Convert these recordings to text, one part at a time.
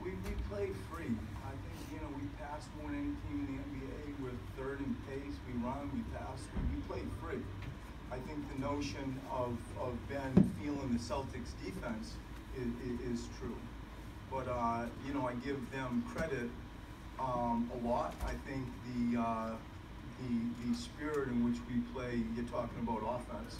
we play free. I think, we pass more than any team in the NBA. We're third in pace. We run, we pass, we play free. I think the notion of Ben feeling the Celtics defense is true. But, I give them credit a lot. I think the spirit in which we play, you're talking about offense,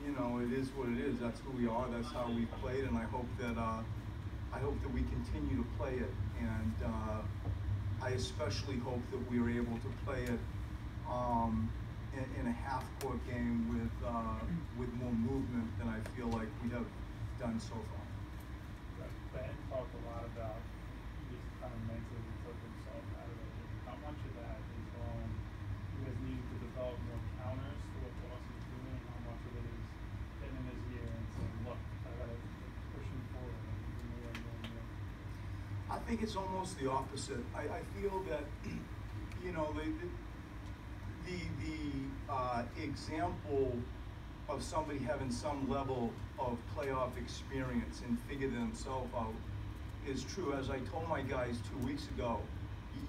it is what it is. That's who we are. That's how we played, and I hope that we continue to play it. And I especially hope that we are able to play it in a half-court game with more movement than I feel like we have done so far. Ben talked a lot about just kind of mentally took himself out of it. How much of that is on you guys need to develop more counters to what Boston's doing, and how much of it is getting in his ear and saying, look, I gotta push him forward and do more. I think it's almost the opposite. I feel that the example of somebody having some level of playoff experience and figure themselves out is true. As I told my guys 2 weeks ago,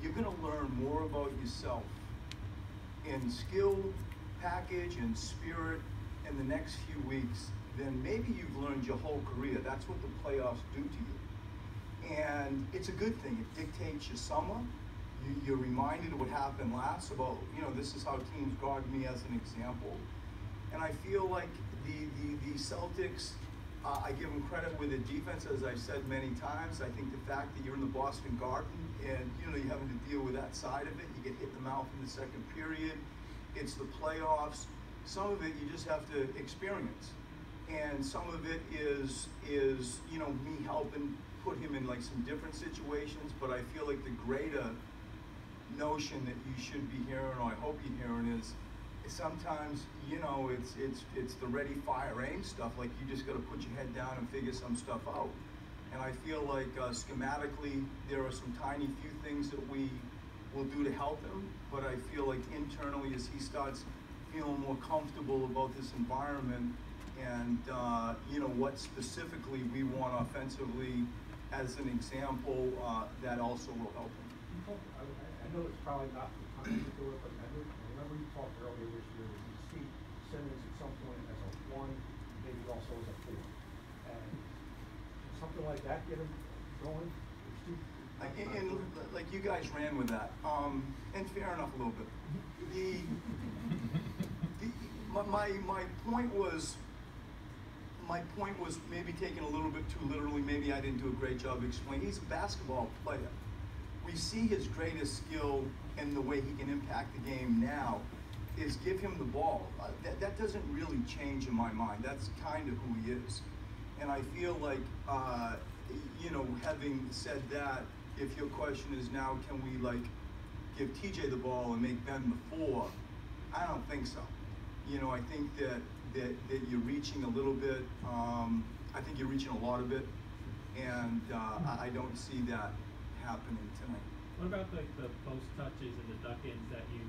you're going to learn more about yourself in skill, package, and spirit in the next few weeks than maybe you've learned your whole career. That's what the playoffs do to you. And it's a good thing. It dictates your summer. You're reminded of what happened last about, this is how teams guard me as an example. And I feel like the Celtics, I give them credit with the defense, as I've said many times. I think the fact that you're in the Boston Garden and, you're having to deal with that side of it, you get hit in the mouth in the second period, it's the playoffs. Some of it you just have to experience. And some of it is me helping put him in like some different situations, but I feel like the greater notion that you should be hearing, or I hope you're hearing, is sometimes, it's the ready, fire, aim stuff. Like, you just got to put your head down and figure some stuff out. And I feel like schematically, there are some tiny few things that we will do to help him. But I feel like internally, as he starts feeling more comfortable about this environment and, what specifically we want offensively as an example, that also will help him. I know it's probably not the time to do it, but I remember you talked earlier this year that you see Simmons at some point as a 1, maybe also as a 4. And something like that get him going? And like you guys ran with that, and fair enough a little bit. My point was maybe taken a little bit too literally. Maybe I didn't do a great job explaining. He's a basketball player. We see his greatest skill and the way he can impact the game now is give him the ball. That doesn't really change in my mind. That's kind of who he is. And I feel like, having said that, if your question is now, can we give TJ the ball and make Ben the 4? I don't think so. I think that you're reaching a little bit. I think you're reaching a lot of it, and I don't see that happening tonight. What about the post touches and the duck-ins that you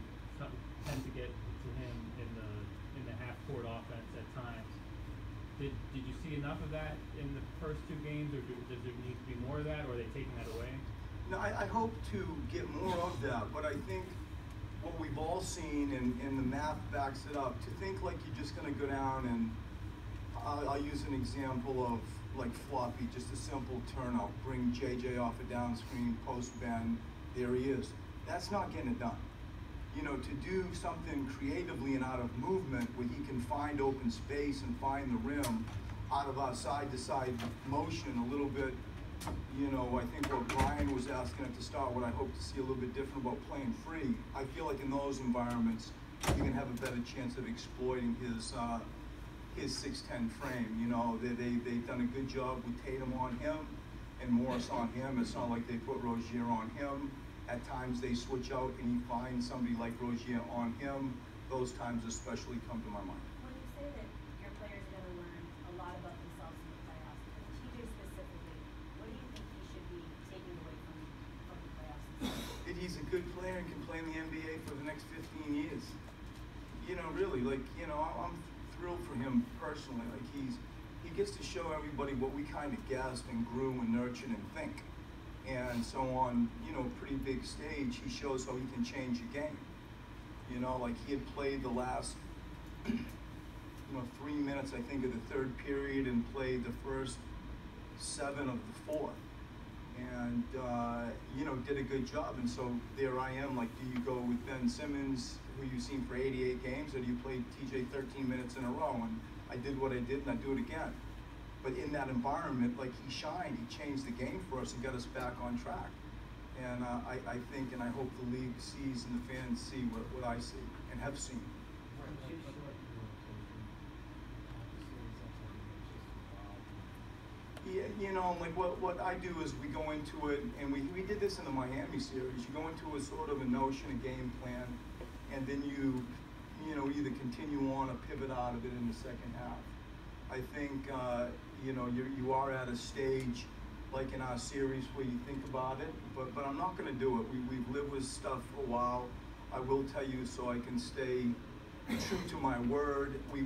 tend to get to him in the half-court offense at times? Did you see enough of that in the first 2 games, or does there need to be more of that, or are they taking that away? No, I hope to get more of that, but I think what we've all seen, and the math backs it up, to think like you're just going to go down and, I'll use an example of like floppy, just a simple turnout, bring JJ off a down screen, post Ben, there he is. That's not getting it done. To do something creatively and out of movement where he can find open space and find the rim out of our side-to-side motion a little bit, I think what Brian was asking at the start, what I hope to see a little bit different about playing free, I feel like in those environments, you can have a better chance of exploiting his 6'10" frame. They've done a good job with Tatum on him and Morris on him. It's not like they put Rozier on him. At times they switch out and he finds somebody like Rozier on him. Those times especially come to my mind. When you say that your players are going to learn a lot about themselves in the playoffs, TJ specifically, what do you think he should be taking away from the playoffs? That he's a good player and can play in the NBA for the next 15 years. Really, I'm thrilled for him personally. He he gets to show everybody what we kind of guessed and grew and nurtured and think. And so on, you know, pretty big stage, he shows how he can change a game. You know, like he had played the last, 3 minutes, I think, of the third period and played the first 7 of the fourth. And, did a good job. And so there I am, like, do you go with Ben Simmons, who you've seen for 88 games, or do you play TJ 13 minutes in a row? And I did what I did, and I do it again. But in that environment, like, he shined, he changed the game for us and got us back on track. And I think, and I hope the league sees and the fans see what I see and have seen. Yeah, like what I do is we go into it, and we did this in the Miami series. You go into a sort of a notion, a game plan, and then you either continue on or pivot out of it in the second half. I think you are at a stage like in our series where you think about it, but I'm not going to do it. We've lived with stuff for a while. I will tell you, so I can stay true to my word. We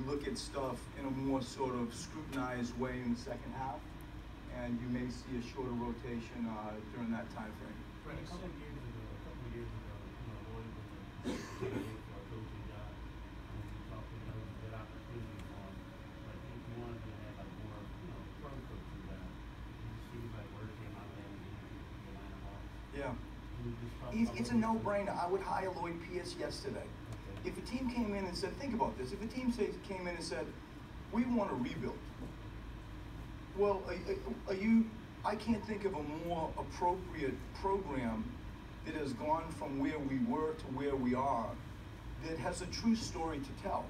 look at stuff in a more sort of scrutinized way in the second half, and you may see a shorter rotation during that time frame. Right, a couple of years ago, Lloyd was for a coaching job, and he talked about that opportunity for him, but he wanted to have like more, pro coaching job. He seems like word came out there and the Atlanta Hawks. Yeah. Can you just talk about It's a no-brainer. I would hire Lloyd Pierce yesterday. Okay. If a team came in and said, think about this, if a team came in and said, we want to rebuild, well, I can't think of a more appropriate program that has gone from where we were to where we are, that has a true story to tell.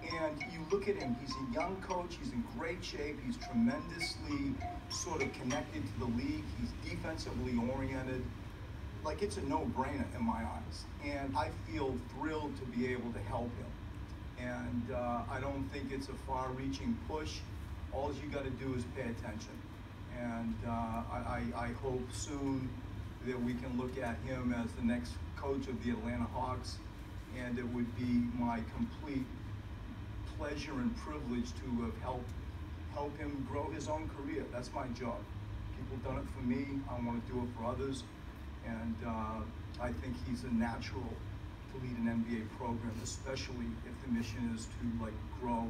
And you look at him, he's a young coach, he's in great shape, he's tremendously sort of connected to the league, he's defensively oriented. Like, it's a no-brainer in my eyes. And I feel thrilled to be able to help him. And I don't think it's a far-reaching push. All you got to do is pay attention. And I hope soon that we can look at him as the next coach of the Atlanta Hawks. And it would be my complete pleasure and privilege to have helped him grow his own career. That's my job. People have done it for me. I want to do it for others. And I think he's a natural to lead an NBA program, especially if the mission is to grow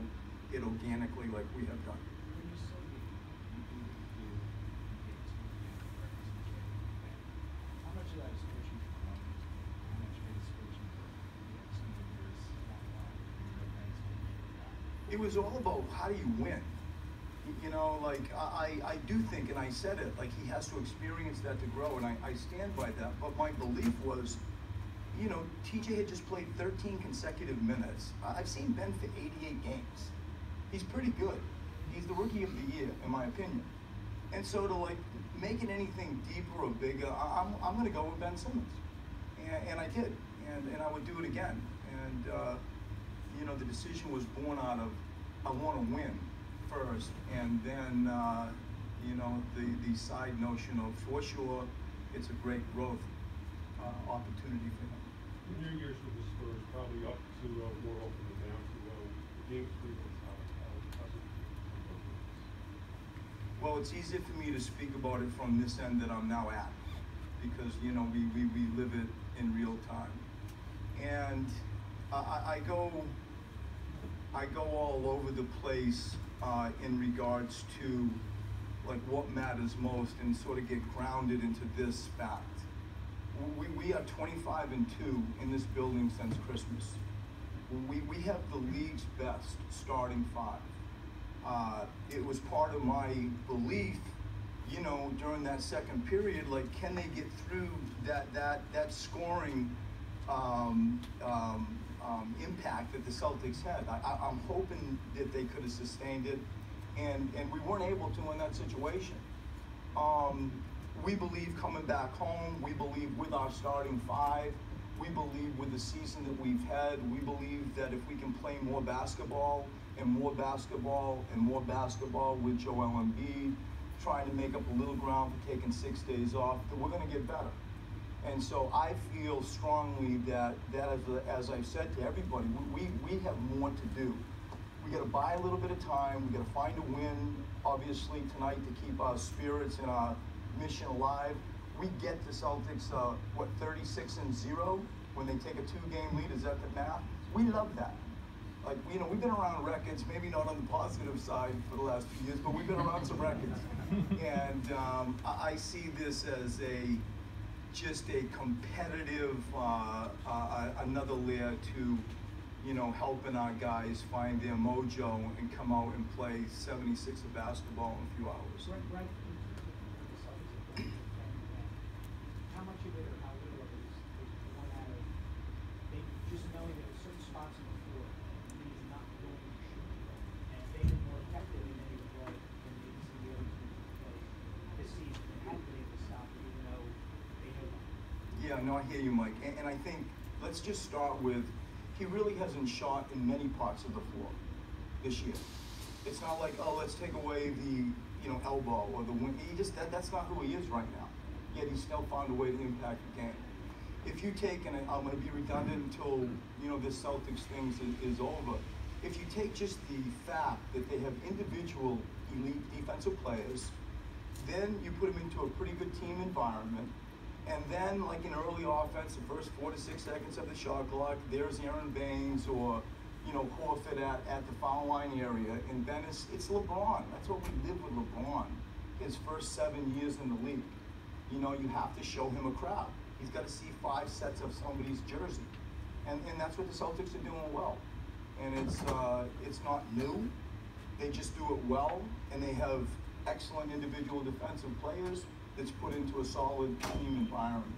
it organically like we have done. When you say you do what you do, you get to represent how much of that is coaching for others? How much of it is coaching for some of yours down the line? It was all about how do you win. I do think, and I said it, he has to experience that to grow, and I stand by that. But my belief was, TJ had just played 13 consecutive minutes. I've seen Ben for 88 games. He's pretty good. He's the rookie of the year, in my opinion. And so to make it anything deeper or bigger, I'm going to go with Ben Simmons. And I did, and I would do it again. And, the decision was born out of, I want to win first, and then the side notion of, for sure, it's a great growth opportunity for him. In your years with the Spurs, probably up to more often than down to game frequency, how's it? Well, it's easier for me to speak about it from this end that I'm now at, because we live it in real time, and I go all over the place in regards to what matters most, and sort of get grounded into this fact. We are 25-2 in this building since Christmas. We have the league's best starting five. It was part of my belief, during that second period, can they get through that scoring impact that the Celtics had. I'm hoping that they could have sustained it, and we weren't able to in that situation. We believe coming back home, we believe with our starting five, we believe with the season that we've had, we believe that if we can play more basketball and more basketball and more basketball with Joel Embiid, trying to make up a little ground for taking 6 days off, that we're going to get better. And so I feel strongly that as I've said to everybody, we have more to do. We gotta buy a little bit of time, we gotta find a win, obviously, tonight to keep our spirits and our mission alive. We get the Celtics, 36-0 when they take a 2-game lead, is that the math? We love that. Like, we've been around records, maybe not on the positive side for the last few years, but we've been around some records. And I see this as just a competitive, another layer to, helping our guys find their mojo and come out and play 76 of basketball in a few hours. Right. How much of it or how little of it is one out of maybe just knowing that at certain spots in the floor, he's not going to shoot well. And they've been more effective in any regard than maybe some of the other teams have played this season and haven't been able to stop it, even though they know that. Yeah, no, I hear you, Mike. And I think, let's just start with, he really hasn't shot in many parts of the floor this year. It's not like, oh, let's take away the, elbow or the wing. That's not who he is right now. Yet he's still found a way to impact the game. If you take, and I'm going to be redundant until, this Celtics thing is over. If you take just the fact that they have individual elite defensive players, then you put them into a pretty good team environment, and then, like in early offense, the first 4 to 6 seconds of the shot clock, there's Aaron Baines or, Horford at the foul line area. And then it's LeBron. That's what we live with LeBron. His first 7 years in the league. You have to show him a crowd. He's got to see 5 sets of somebody's jersey. And that's what the Celtics are doing well. And it's not new. They just do it well, and they have excellent individual defensive players that's put into a solid team environment.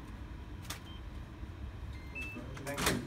Thank you.